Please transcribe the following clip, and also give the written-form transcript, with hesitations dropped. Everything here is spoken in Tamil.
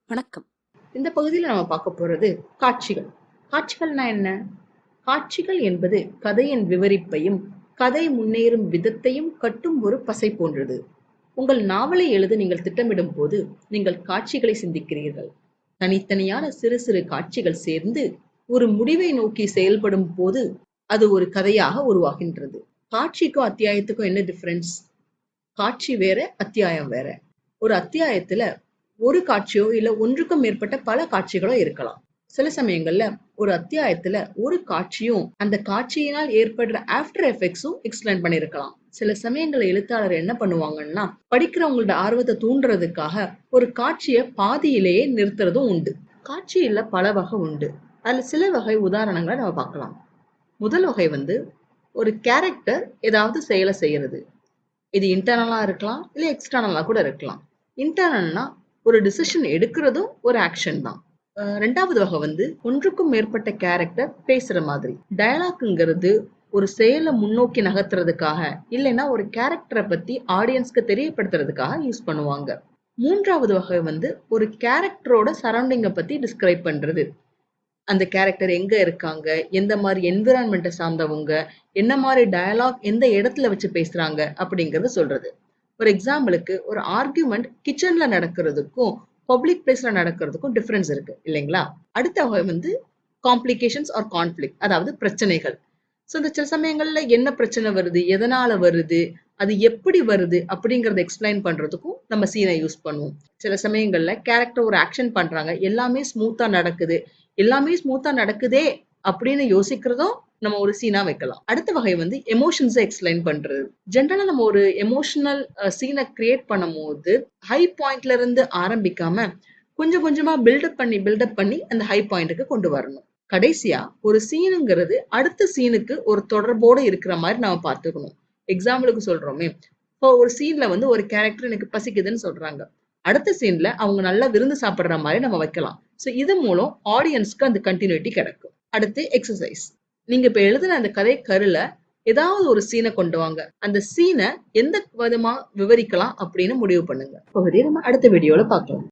வணக்கம். இந்த பகுதியில் நம்ம பார்க்க போறது காட்சிகள். காட்சிகள்னா என்ன? காட்சிகள் என்பது கதையின் விவரிப்பையும் கதை முன்னேறும் விதத்தையும் கட்டும் ஒரு பசை போன்றது. உங்கள் நாவலை எழுத நீங்கள் திட்டமிடும் போது நீங்கள் காட்சிகளை சிந்திக்கிறீர்கள். தனித்தனியான சிறு சிறு காட்சிகள் சேர்ந்து ஒரு முடிவை நோக்கி செயல்படும் போது அது ஒரு கதையாக உருவாகின்றது. காட்சிக்கும் அத்தியாயத்துக்கும் என்ன டிஃபரன்ஸ்? காட்சி வேற, அத்தியாயம் வேற. ஒரு அத்தியாயத்துல ஒரு காட்சியோ இல்ல ஒன்றுக்கும் மேற்பட்ட பல காட்சிகளோ இருக்கலாம். சில சமயங்கள்ல ஒரு அத்தியாயத்துல ஒரு காட்சியும் அந்த காட்சியினால் ஏற்படுற ஆஃப்டர் எஃபெக்ட்ஸும் எக்ஸ்பிளைன் பண்ணிருக்கலாம். சில சமயங்கள்ல எழுத்தாளர் என்ன பண்ணுவாங்கன்னா, படிக்கிறவங்களோட ஆர்வத்தை தூண்டுறதுக்காக ஒரு காட்சியை பாதியிலேயே நிறுத்துறதும் உண்டு. காட்சியில பல வகை உண்டு. அதுல சில வகை உதாரணங்களை நம்ம பார்க்கலாம். முதல் வகை ஒரு கேரக்டர் ஏதாவது செயலை செய்யறது. இது இன்டர்னலா இருக்கலாம், இல்ல எக்ஸ்டர்னலா கூட இருக்கலாம். இன்டர்னல்னா ஒரு டிசிஷன் எடுக்கிறதும் ஒரு ஆக்ஷன் தான். ரெண்டாவது வகை ஒன்றுக்கும் மேற்பட்ட கேரக்டர் பேசுற மாதிரி. டயலாக்ங்கிறது ஒரு செயலை முன்னோக்கி நகர்த்துறதுக்காக இல்லைன்னா ஒரு கேரக்டரை பத்தி ஆடியன்ஸ்க்கு தெரியப்படுத்துறதுக்காக யூஸ் பண்ணுவாங்க. மூன்றாவது வகை ஒரு கேரக்டரோட சரௌண்டிங்கை பத்தி டிஸ்கிரைப் பண்றது. அந்த கேரக்டர் எங்க இருக்காங்க, எந்த மாதிரி என்விரான்மெண்ட்டை சார்ந்தவங்க, என்ன மாதிரி டயலாக் எந்த இடத்துல வச்சு பேசுறாங்க அப்படிங்கறத சொல்றது. ஒரு எக்ஸாம்பிளுக்கு ஒரு ஆர்கியூமெண்ட் கிச்சன்ல நடக்கிறதுக்கும் பப்ளிக் பிளேஸ்ல நடக்கிறதுக்கும் டிஃபரன்ஸ் இருக்கு இல்லைங்களா? அடுத்த வகை காம்ப்ளிகேஷன்ஸ் ஆர் கான்ஃபிளிக்ட், அதாவது பிரச்சனைகள். ஸோ இந்த சில சமயங்கள்ல என்ன பிரச்சனை வருது, எதனால வருது, அது எப்படி வருது அப்படிங்கறத எக்ஸ்பிளைன் பண்றதுக்கும் நம்ம சீனை யூஸ் பண்ணுவோம். சில சமயங்கள்ல கேரக்டர் ஒரு ஆக்ஷன் பண்றாங்க, எல்லாமே ஸ்மூத்தா நடக்குது, எல்லாமே ஸ்மூத்தா நடக்குதே அப்படின்னு யோசிக்கிறதும் நம்ம ஒரு சீனா வைக்கலாம். அடுத்த வகை எமோஷன்ஸை எக்ஸ்பிளைன் பண்றது. ஜென்ரலா நம்ம ஒரு எமோஷனல் சீனை கிரியேட் பண்ணும் போது ஹை பாயிண்ட்ல இருந்து ஆரம்பிக்காம கொஞ்சம் கொஞ்சமா பில்டப் பண்ணி அந்த ஹை பாயிண்ட்டுக்கு கொண்டு வரணும். கடைசியா ஒரு சீனுங்கிறது அடுத்த சீனுக்கு ஒரு தொடர்போடு இருக்கிற மாதிரி நாம பார்த்துக்கணும். எக்ஸாம்பிளுக்கு சொல்றோமே, இப்போ ஒரு சீன்ல ஒரு கேரக்டர் எனக்கு பசிக்குதுன்னு சொல்றாங்க, அடுத்த சீன்ல அவங்க நல்லா விருந்து சாப்பிடுற மாதிரி நம்ம வைக்கலாம். ஸோ இது மூலம் ஆடியன்ஸ்க்கு அந்த கண்டினியூட்டி கிடைக்கும். அடுத்து எக்ஸசைஸ். நீங்க இப்ப எழுதுன அந்த கதை கருல ஏதாவது ஒரு சீனை கொண்டு வாங்க. அந்த சீனை எந்த விதமா விவரிக்கலாம் அப்படின்னு முடிவு பண்ணுங்க. பகுதியை நம்ம அடுத்த வீடியோல பார்க்கலாம்.